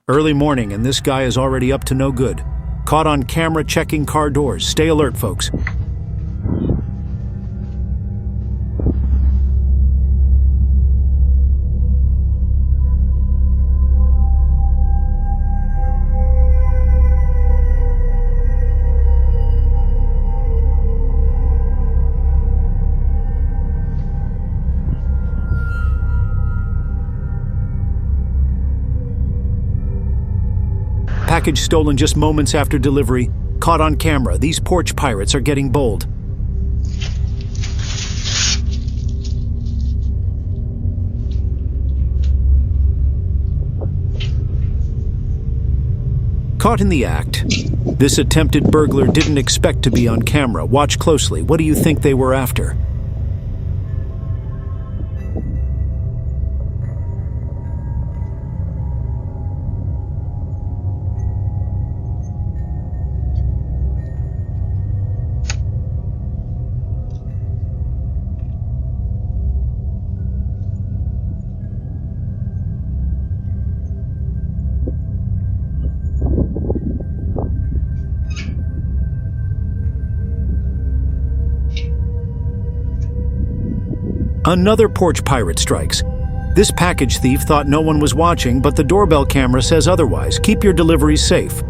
Early morning and this guy is already up to no good. Caught on camera checking car doors. Stay alert, folks. Package stolen just moments after delivery. Caught on camera. These porch pirates are getting bold. Caught in the act. This attempted burglar didn't expect to be on camera. Watch closely. What do you think they were after? Another porch pirate strikes. This package thief thought no one was watching, but the doorbell camera says otherwise. Keep your deliveries safe.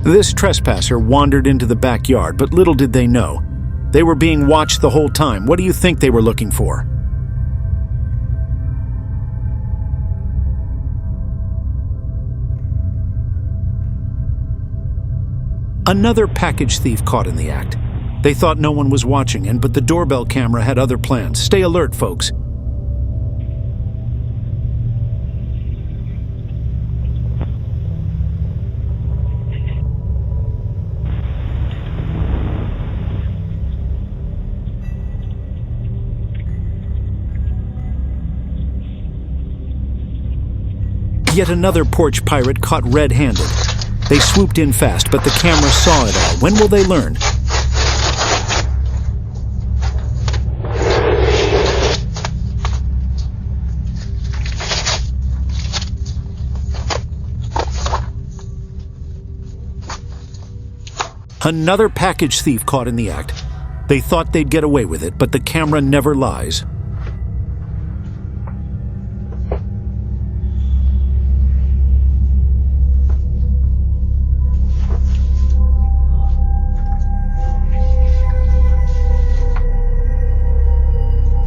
This trespasser wandered into the backyard, but little did they know. They were being watched the whole time. What do you think they were looking for? Another package thief caught in the act. They thought no one was watching, but the doorbell camera had other plans. Stay alert, folks. Yet another porch pirate caught red-handed. They swooped in fast, but the camera saw it all. When will they learn? Another package thief caught in the act. They thought they'd get away with it, but the camera never lies.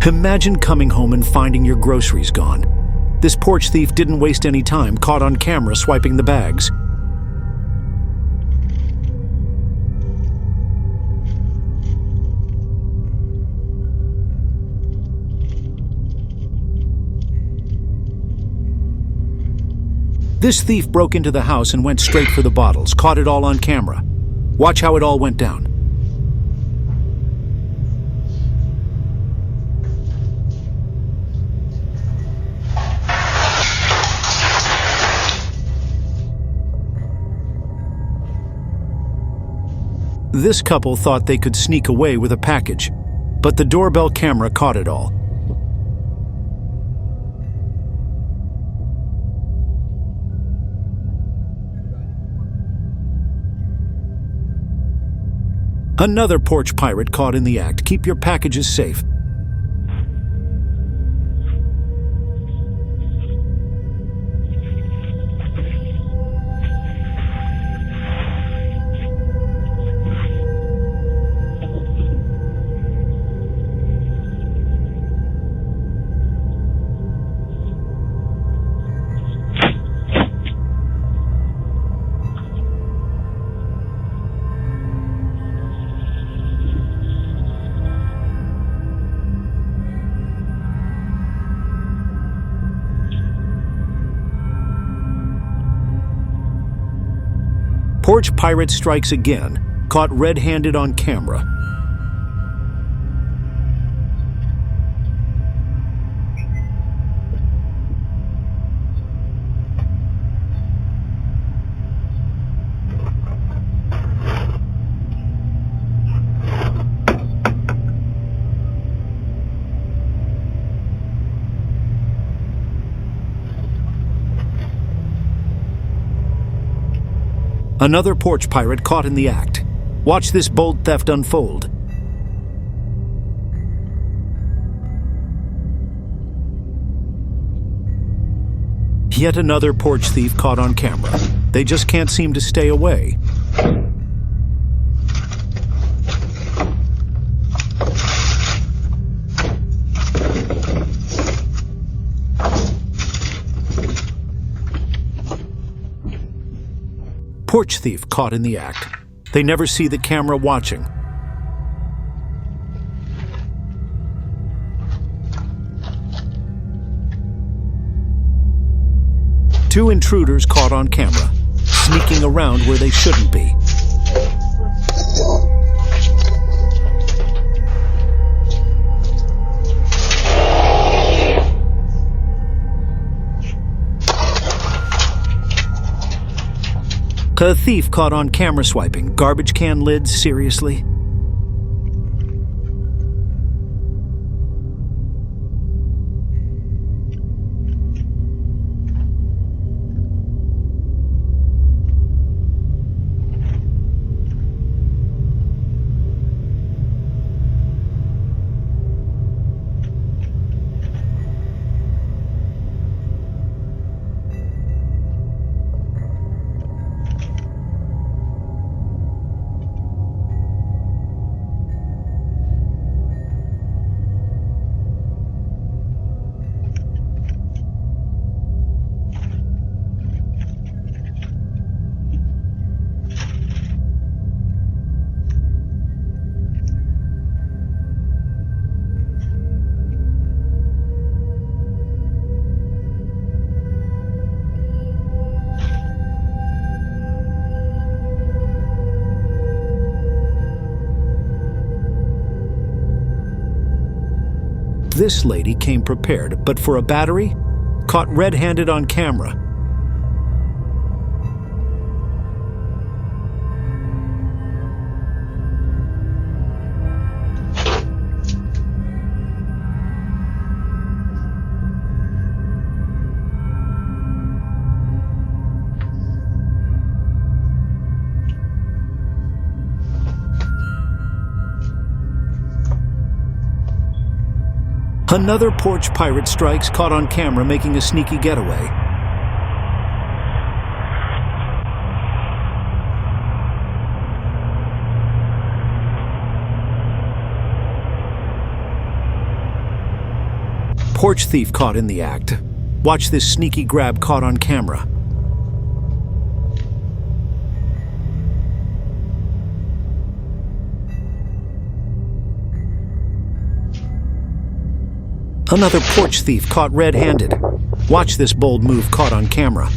Imagine coming home and finding your groceries gone. This porch thief didn't waste any time, caught on camera swiping the bags. This thief broke into the house and went straight for the bottles, caught it all on camera. Watch how it all went down. This couple thought they could sneak away with a package, but the doorbell camera caught it all. Another porch pirate caught in the act. Keep your packages safe. Porch pirate strikes again, caught red-handed on camera. Another porch pirate caught in the act. Watch this bold theft unfold. Yet another porch thief caught on camera. They just can't seem to stay away. Porch thief caught in the act. They never see the camera watching. Two intruders caught on camera, sneaking around where they shouldn't be. A thief caught on camera swiping garbage can lids, seriously? This lady came prepared, but for a battery? Caught red-handed on camera. Another porch pirate strikes, caught on camera making a sneaky getaway. Porch thief caught in the act. Watch this sneaky grab caught on camera. Another porch thief caught red-handed. Watch this bold move caught on camera.